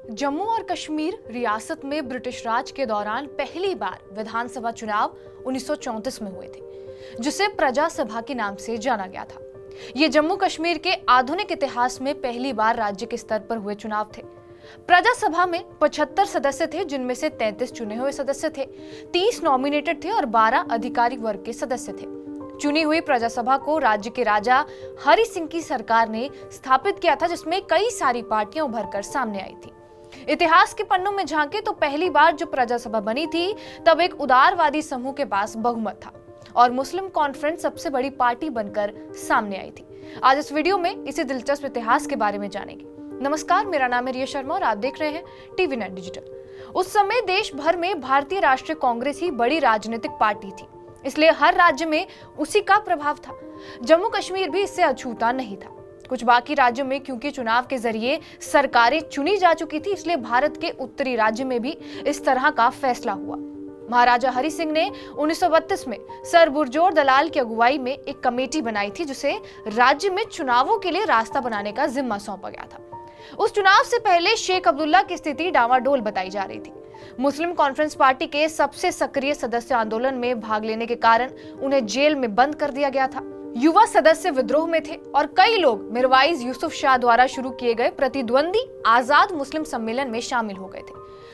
जम्मू और कश्मीर रियासत में ब्रिटिश राज के दौरान पहली बार विधानसभा चुनाव 1934 में हुए थे, जिसे प्रजा सभा के नाम से जाना गया था। ये जम्मू कश्मीर के आधुनिक इतिहास में पहली बार राज्य के स्तर पर हुए चुनाव थे। प्रजा सभा में 75 सदस्य थे, जिनमें से 33 चुने हुए सदस्य थे, 30 नॉमिनेटेड थे और 12 आधिकारिक वर्ग के सदस्य थे। चुनी हुई प्रजा सभा को राज्य के राजा हरि सिंह की सरकार ने स्थापित किया था, जिसमें कई सारी पार्टियां उभर कर सामने आई थी। इतिहास के पन्नों में झांके तो पहली बार जो प्रजा सभा बनी थी, तब एक उदारवादी समूह के पास बहुमत था और मुस्लिम कॉन्फ्रेंस सबसे बड़ी पार्टी बनकर सामने आई थी। आज इस वीडियो में इसी दिलचस्प इतिहास के बारे में जानेंगे। नमस्कार, मेरा नाम है रिया शर्मा और आप देख रहे हैं टीवी नेट डिजिटल। उस समय देश भर में भारतीय राष्ट्रीय कांग्रेस ही बड़ी राजनीतिक पार्टी थी, इसलिए हर राज्य में उसी का प्रभाव था। जम्मू कश्मीर भी इससे अछूता नहीं था। कुछ बाकी राज्यों में क्योंकि चुनाव के जरिए सरकारें चुनी जा चुकी थी, इसलिए भारत के उत्तरी राज्य में भी इस तरह का फैसला हुआ। महाराजा हरि सिंह ने 1932 में सर बुरजोर दलाल की अगुवाई में एक कमेटी बनाई थी, जिसे राज्य में चुनावों के लिए रास्ता बनाने का जिम्मा सौंपा गया था। उस चुनाव से पहले शेख अब्दुल्ला की स्थिति डावाडोल बताई जा रही थी। मुस्लिम कॉन्फ्रेंस पार्टी के सबसे सक्रिय सदस्य आंदोलन में भाग लेने के कारण उन्हें जेल में बंद कर दिया गया था। युवा सदस्य विद्रोह में थे और कई लोग मिरवाइज यूसुफ शाह द्वारा शुरू किए गए प्रतिद्वंदी आजाद मुस्लिम सम्मेलन में शामिल हो गए थे।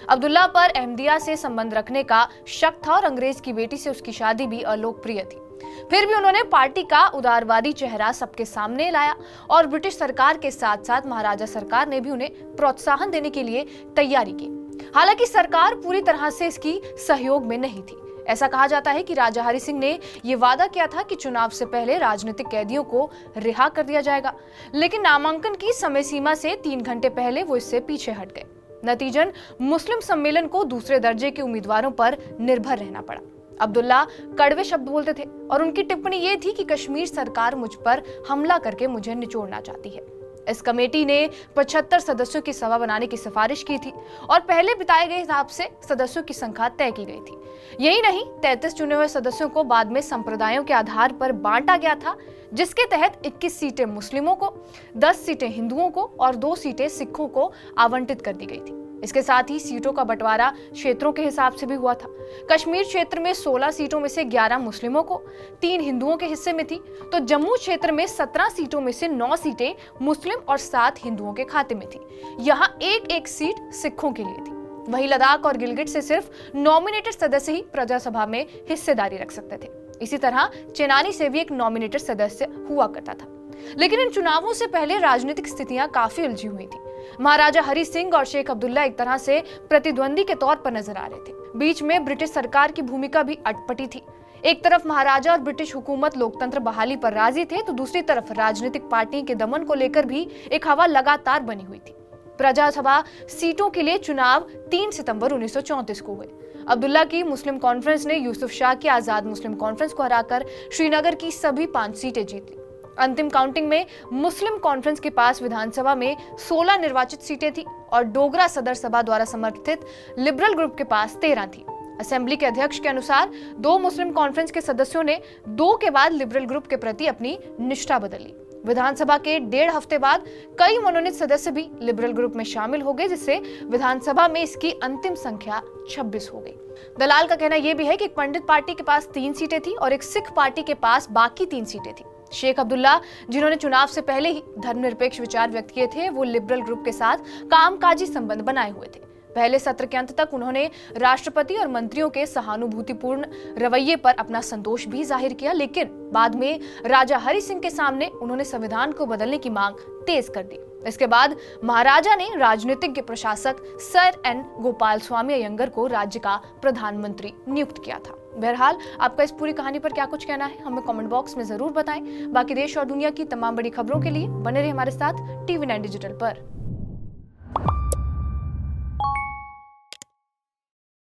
अब्दुल्ला पर अहमदिया से संबंध रखने का शक था और अंग्रेज की बेटी से उसकी शादी भी अलोकप्रिय थी। फिर भी उन्होंने पार्टी का उदारवादी चेहरा सबके सामने लाया और ब्रिटिश सरकार के साथ साथ महाराजा सरकार ने भी उन्हें प्रोत्साहन देने के लिए तैयारी की। हालांकि सरकार पूरी तरह से इसकी सहयोग में नहीं थी। ऐसा कहा जाता है कि राजा हरि सिंह ने यह वादा किया था कि चुनाव से पहले राजनीतिक कैदियों को रिहा कर दिया जाएगा, लेकिन नामांकन की समय सीमा से 3 घंटे पहले वो इससे पीछे हट गए। नतीजन मुस्लिम सम्मेलन को दूसरे दर्जे के उम्मीदवारों पर निर्भर रहना पड़ा। अब्दुल्ला कड़वे शब्द बोलते थे और उनकी टिप्पणी ये थी कि कश्मीर सरकार मुझ पर हमला करके मुझे निचोड़ना चाहती है। इस कमेटी ने 75 सदस्यों की सभा बनाने की सिफारिश की थी और पहले बताए गए हिसाब से सदस्यों की संख्या तय की गई थी। यही नहीं, 33 चुने हुए सदस्यों को बाद में संप्रदायों के आधार पर बांटा गया था, जिसके तहत 21 सीटें मुस्लिमों को, 10 सीटें हिंदुओं को और 2 सीटें सिखों को आवंटित कर दी गई थी। इसके साथ ही सीटों का बंटवारा क्षेत्रों के हिसाब से भी हुआ था। कश्मीर क्षेत्र में 16 सीटों में से 11 मुस्लिमों को, 3 हिंदुओं के हिस्से में थी, तो जम्मू क्षेत्र में 17 सीटों में से 9 सीटें मुस्लिम और 7 हिंदुओं के खाते में थी। यहाँ एक सीट सिखों के लिए थी। वहीं लद्दाख और गिलगिट से सिर्फ नॉमिनेटेड सदस्य ही प्रजा सभा में हिस्सेदारी रख सकते थे। इसी तरह चेनानी से भी एक नॉमिनेटेड सदस्य हुआ करता था। लेकिन इन चुनावों से पहले राजनीतिक स्थितियां काफी उलझी हुई थी। महाराजा हरि सिंह और शेख अब्दुल्ला एक तरह से प्रतिद्वंदी के तौर पर नजर आ रहे थे। बीच में ब्रिटिश सरकार की भूमिका भी अटपटी थी। एक तरफ महाराजा और ब्रिटिश हुकूमत लोकतंत्र बहाली पर राजी थे, तो दूसरी तरफ राजनीतिक पार्टी के दमन को लेकर भी एक हवा लगातार बनी हुई थी। प्रजा सभा सीटों के लिए चुनाव 3 सितंबर 1934 को हुए। अब्दुल्ला की मुस्लिम कॉन्फ्रेंस ने यूसुफ शाह की आजाद मुस्लिम कॉन्फ्रेंस को हराकर श्रीनगर की सभी 5 सीटें जीत ली। अंतिम काउंटिंग में मुस्लिम कॉन्फ्रेंस के पास विधानसभा में 16 निर्वाचित सीटें थी और डोगरा सदर सभा द्वारा समर्थित लिबरल ग्रुप के पास 13 थी। असेंबली के अध्यक्ष के अनुसार 2 मुस्लिम कॉन्फ्रेंस के सदस्यों ने 2 के बाद लिबरल ग्रुप के प्रति अपनी निष्ठा बदल ली। विधानसभा के 1.5 हफ्ते बाद कई मनोनीत सदस्य भी लिबरल ग्रुप में शामिल हो गए, जिससे विधानसभा में इसकी अंतिम संख्या 26 हो गई। दलाल का कहना यह भी है कि एक पंडित पार्टी के पास 3 सीटें थी और एक सिख पार्टी के पास बाकी 3 सीटें थी। शेख अब्दुल्ला, जिन्होंने चुनाव से पहले ही धर्मनिरपेक्ष विचार व्यक्त किए थे, वो लिबरल ग्रुप के साथ कामकाजी संबंध बनाए हुए थे। पहले सत्र के अंत तक उन्होंने राष्ट्रपति और मंत्रियों के सहानुभूतिपूर्ण रवैये पर अपना संतोष भी जाहिर किया, लेकिन बाद में राजा हरि सिंह के सामने उन्होंने संविधान को बदलने की मांग तेज कर दी। इसके बाद महाराजा ने राजनीतिज्ञ प्रशासक सर एन गोपाल स्वामी अयंगर को राज्य का प्रधानमंत्री नियुक्त किया था। बहरहाल, आपका इस पूरी कहानी पर क्या कुछ कहना है, हमें कमेंट बॉक्स में जरूर बताएं। बाकी देश और दुनिया की तमाम बड़ी खबरों के लिए बने रहे हमारे साथ टीवी 9 डिजिटल पर।